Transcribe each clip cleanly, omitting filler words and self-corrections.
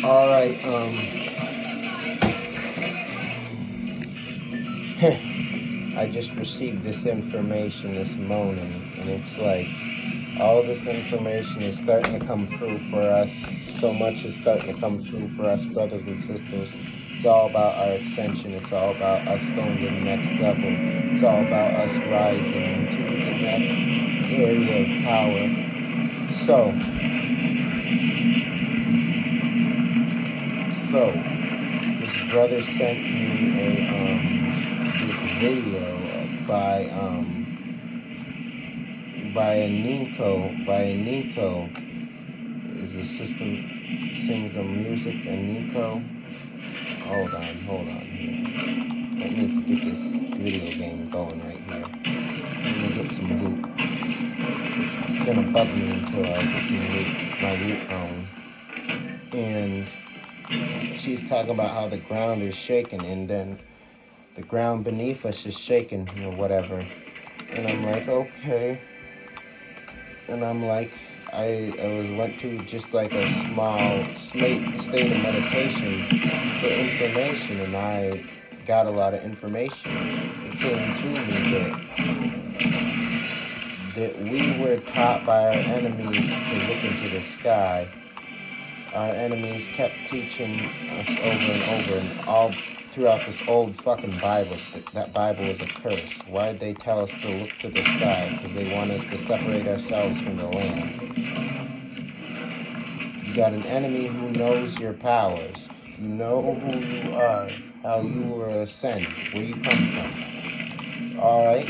Alright, I just received this information this morning, and it's like, all this information is starting to come through for us. So much is starting to come through for us, brothers and sisters. It's all about our ascension. It's all about us going to the next level. It's all about us rising into the next area of power. So this brother sent me this video by a Nico is a system sings some music. And Nico, hold on here. Let me get this video game going right here. Let me get some loot. It's gonna bug me until I get some loot, my loot on. And she's talking about how the ground is shaking, and then the ground beneath us is shaking or whatever. And I'm like, okay. And I'm like, I went to just like a small state of meditation for information, and I got a lot of information. It came to me that we were taught by our enemies to look into the sky. Our enemies kept teaching us over and over, and all throughout this old fucking Bible, that Bible is a curse. Why did they tell us to look to the sky? Because they want us to separate ourselves from the land. You got an enemy who knows your powers. You know who you are, how you were ascended, where you come from. Alright?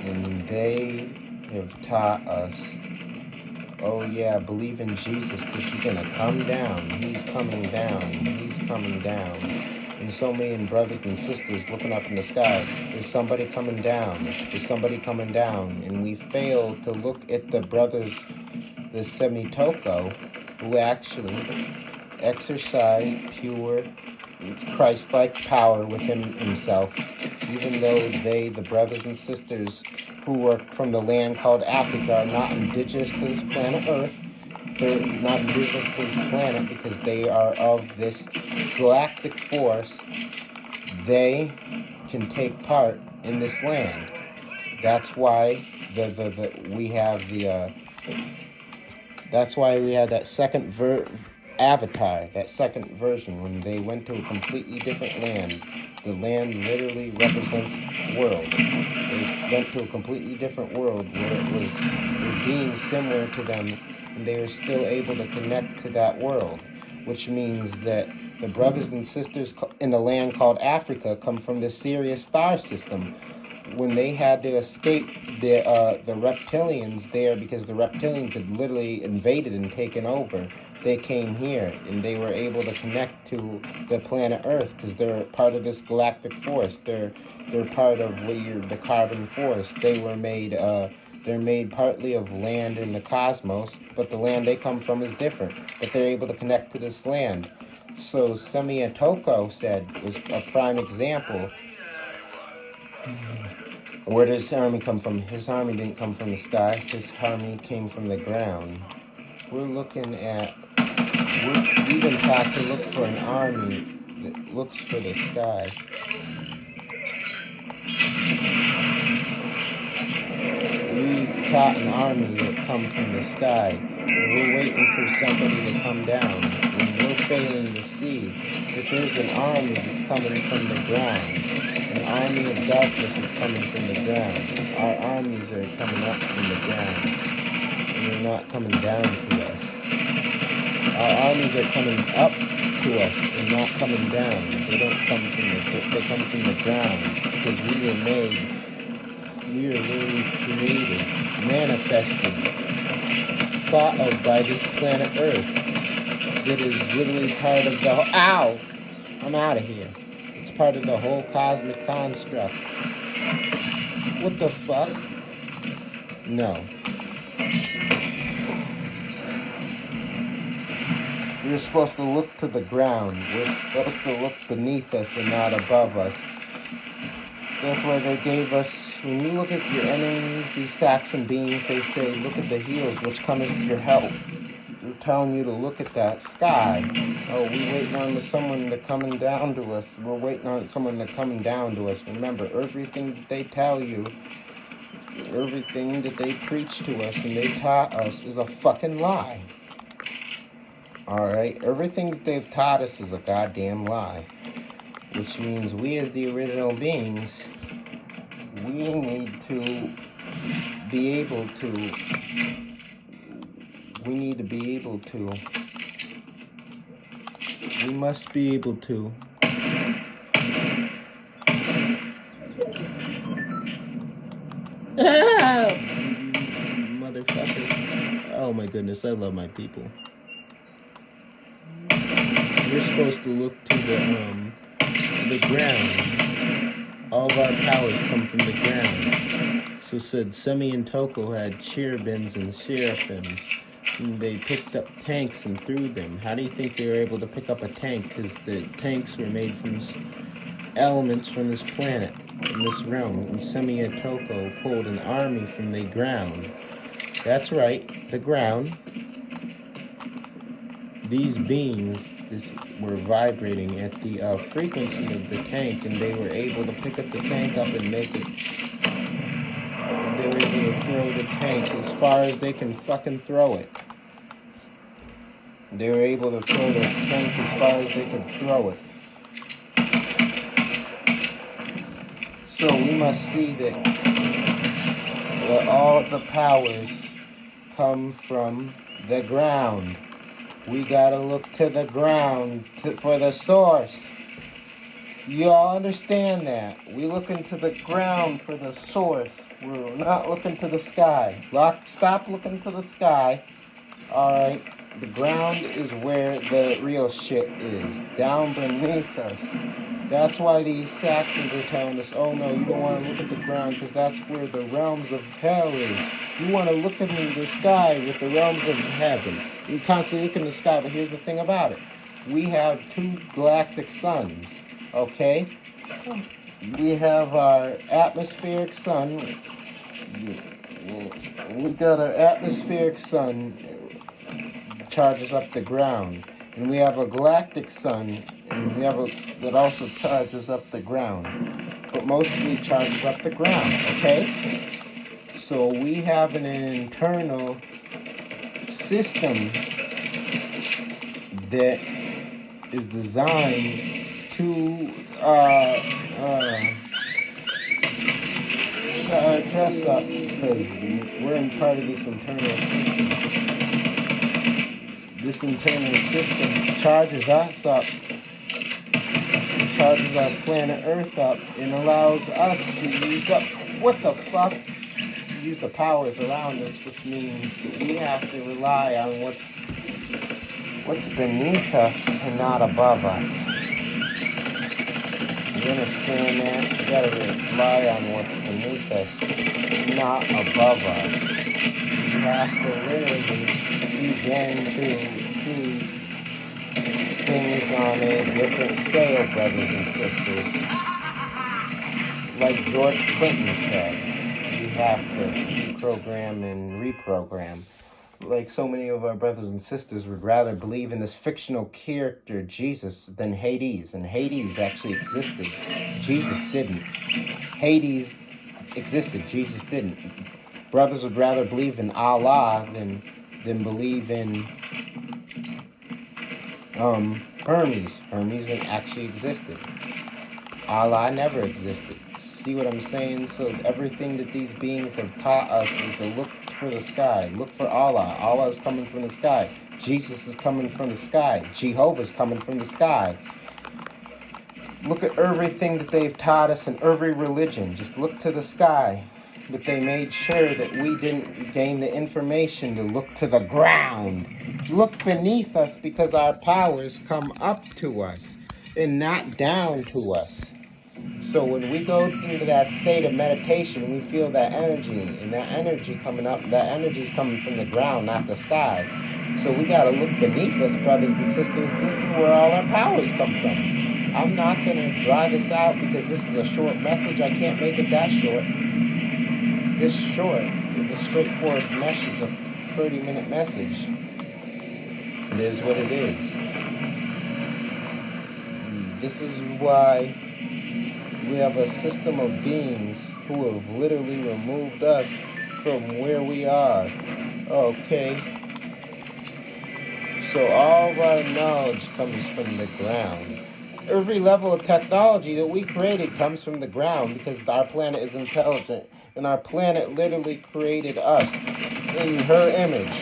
And they have taught us, oh yeah, believe in Jesus because he's going to come down. He's coming down. He's coming down. And so many brothers and sisters looking up in the sky. Is somebody coming down? Is somebody coming down? And we fail to look at the brothers, the Semitoko, who actually exercised pure Christ-like power within himself, even though they, the brothers and sisters who are from the land called Africa, are not indigenous to this planet Earth. They're not indigenous to this planet because they are of this galactic force. They can take part in this land. That's why we have that second Avatar, that second version, when they went to a completely different land. The land literally represents the world. They went to a completely different world where it was being similar to them, and they were still able to connect to that world, which means that the brothers and sisters in the land called Africa come from the Sirius star system. When they had to escape the reptilians there, because the reptilians had literally invaded and taken over, they came here, and they were able to connect to the planet Earth because they're part of this galactic force. They're part of the carbon force. They were made. They're made partly of land in the cosmos, but the land they come from is different. But they're able to connect to this land. So Semiatoko was a prime example. Where does his army come from? His army didn't come from the sky. His army came from the ground. We're looking at, we've been taught to look for an army that looks for the sky. We taught an army that comes from the sky. And we're waiting for somebody to come down. And we're failing to see that there's an army that's coming from the ground. An army of darkness is coming from the ground. Our armies are coming up from the ground. And they're not coming down to us. Our armies are coming up to us and not coming down. They don't come they come from the ground because we were really created, manifested, thought of by this planet Earth. That is literally part of the ow! I'm out of here. It's part of the whole cosmic construct. What the fuck? No. We're supposed to look to the ground. We're supposed to look beneath us and not above us. That's why they gave us, when you look at your enemies, these Saxon beings, they say, look at the heels, which comes to your help. We're telling you to look at that sky. Oh, we're waiting on someone to coming down to us. We're waiting on someone to coming down to us. Remember, everything that they tell you, everything that they preach to us and they taught us is a fucking lie. Alright? Everything that they've taught us is a goddamn lie. Which means we as the original beings, we need to be able to, we must be able to motherfucker. Oh my goodness, I love my people. We're supposed to look to the ground. All of our powers come from the ground. So said Semi and Toko had cherubims and seraphims. And they picked up tanks and threw them. How do you think they were able to pick up a tank? Because the tanks were made from elements from this planet, in this realm. And Semi and Toko pulled an army from the ground. That's right, the ground. These beings were vibrating at the frequency of the tank, and they were able to pick up the tank up and make it. They were able to throw the tank as far as they can fucking throw it. They were able to throw the tank as far as they could throw it. So we must see that all the powers come from the ground. We gotta look to the ground for the source. You all understand that? We look into the ground for the source. We're not looking to the sky. Stop looking to the sky. Alright? The ground is where the real shit is. Down beneath us. That's why these Saxons are telling us, oh no, you don't want to look at the ground because that's where the realms of hell is. You want to look into the sky with the realms of heaven. You constantly look in the sky, but here's the thing about it. We have 2 galactic suns, okay? We have our atmospheric sun. We got our atmospheric sun charges up the ground. And we have a galactic sun, and we have that also charges up the ground. But mostly charges up the ground, okay? So we have an internal system that is designed to charge us up, because we're in part of this internal system. This internal system charges us up, charges our planet Earth up, and allows us to use up, what the fuck? Use the powers around us, which means that we have to rely on what's beneath us and not above us. You understand that? You gotta rely on what's beneath us, not above us. You have to literally begin to see things on a different scale, brothers and sisters. Like George Clinton said, you have to deprogram and reprogram. Like so many of our brothers and sisters would rather believe in this fictional character, Jesus, than Hades. And Hades actually existed. Jesus didn't. Hades existed. Jesus didn't. Brothers would rather believe in Allah than believe in Hermes. Hermes actually existed. Allah never existed. See what I'm saying? So everything that these beings have taught us is to look for the sky. Look for Allah. Allah is coming from the sky. Jesus is coming from the sky. Jehovah is coming from the sky. Look at everything that they've taught us in every religion. Just look to the sky. But they made sure that we didn't gain the information to look to the ground. Look beneath us, because our powers come up to us and not down to us. So when we go into that state of meditation, we feel that energy, and that energy coming up, that energy is coming from the ground, not the sky. So we got to look beneath us, brothers and sisters. This is where all our powers come from. I'm not going to dry this out because this is a short message. I can't make it that short. This short, the straightforward message, a 30-minute message. It is what it is. This is why we have a system of beings who have literally removed us from where we are. Okay. So all of our knowledge comes from the ground. Every level of technology that we created comes from the ground because our planet is intelligent. And our planet literally created us in her image.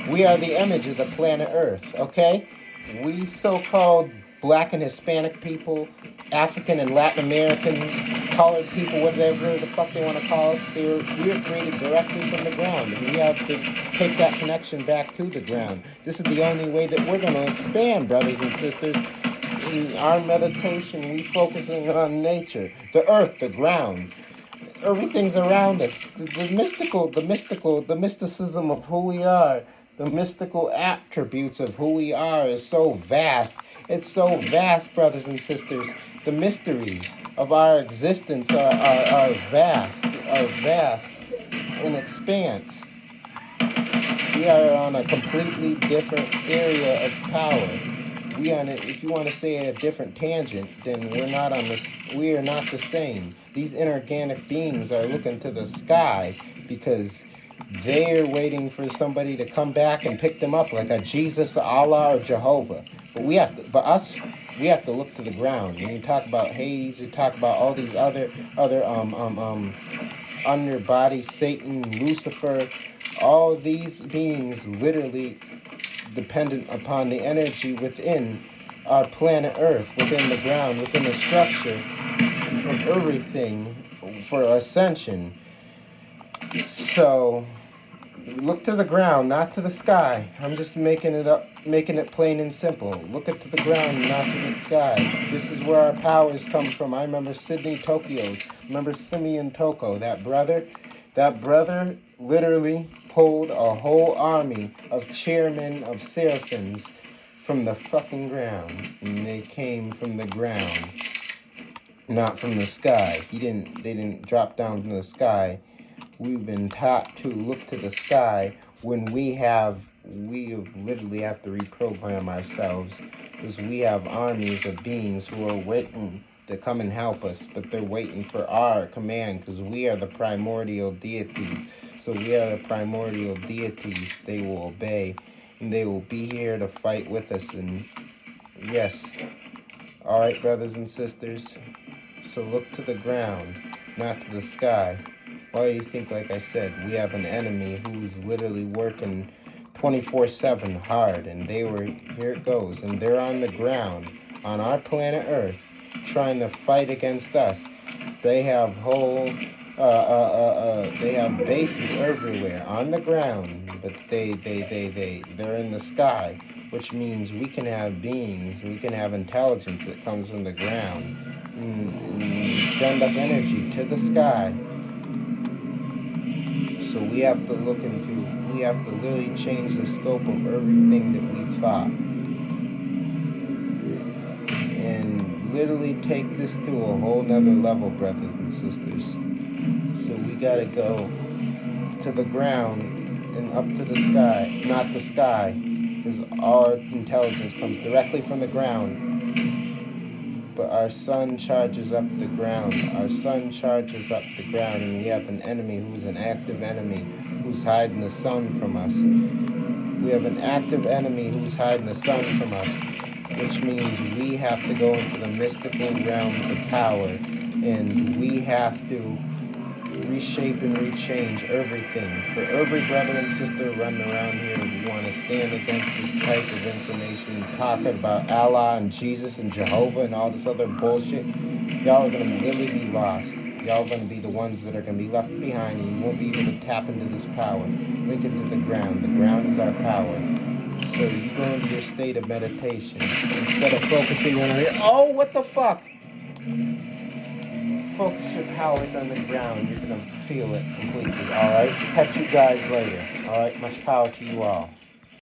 We are the image of the planet Earth, okay? We so-called Black and Hispanic people, African and Latin Americans, colored people, whatever the fuck they want to call us, we are created directly from the ground. And we have to take that connection back to the ground. This is the only way that we're going to expand, brothers and sisters. In our meditation, we focusing on nature, the earth, the ground. Everything's around us. The mysticism of who we are, the mystical attributes of who we are is so vast. It's so vast, brothers and sisters. The mysteries of our existence are vast in expanse. We are on a completely different area of power. We on if you want to say a different tangent, then we are not the same. These inorganic beings are looking to the sky because they're waiting for somebody to come back and pick them up, like a Jesus, Allah, or Jehovah. But we have to look to the ground. When you talk about Hades, you talk about all these other underbody, Satan, Lucifer, all these beings literally dependent upon the energy within our planet Earth, within the ground, within the structure of everything for ascension. So look to the ground, not to the sky. I'm just making it plain and simple. Look at to the ground, not to the sky. This is where our powers come from. I remember Simeon Toko, that brother literally pulled a whole army of chairmen of seraphims from the fucking ground. And they came from the ground, not from the sky. They didn't drop down from the sky. We've been taught to look to the sky when we literally have to reprogram ourselves, because we have armies of beings who are waiting to come and help us, but they're waiting for our command, because we are the primordial deities. So we are the primordial deities. They will obey, and they will be here to fight with us. And yes, all right, brothers and sisters, so look to the ground, not to the sky. Why do you think, like I said, we have an enemy who's literally working 24/7 hard, and here it goes, and they're on the ground, on our planet Earth, trying to fight against us. They have they have bases everywhere on the ground, but they're in the sky, which means we can have beings, we can have intelligence that comes from the ground, and send up energy to the sky. So we have to literally change the scope of everything that we thought. And literally take this to a whole nother level, brothers and sisters. So we gotta go to the ground and up to the sky, not the sky, because our intelligence comes directly from the ground. But our sun charges up the ground. And we have an enemy who's an active enemy who's hiding the sun from us. Which means we have to go into the mystical realms of power, and we have to reshape and rechange everything. For every brother and sister running around here who want to stand against this type of information, talking about Allah and Jesus and Jehovah and all this other bullshit, y'all are going to really be lost. Y'all are going to be the ones that are going to be left behind, and you won't be able to tap into this power. Link into the ground. The ground is our power. So you go into your state of meditation. Instead of focusing on it, oh, what the fuck? Focus your powers on the ground. You're going to feel it completely, all right? Catch you guys later, all right? Much power to you all.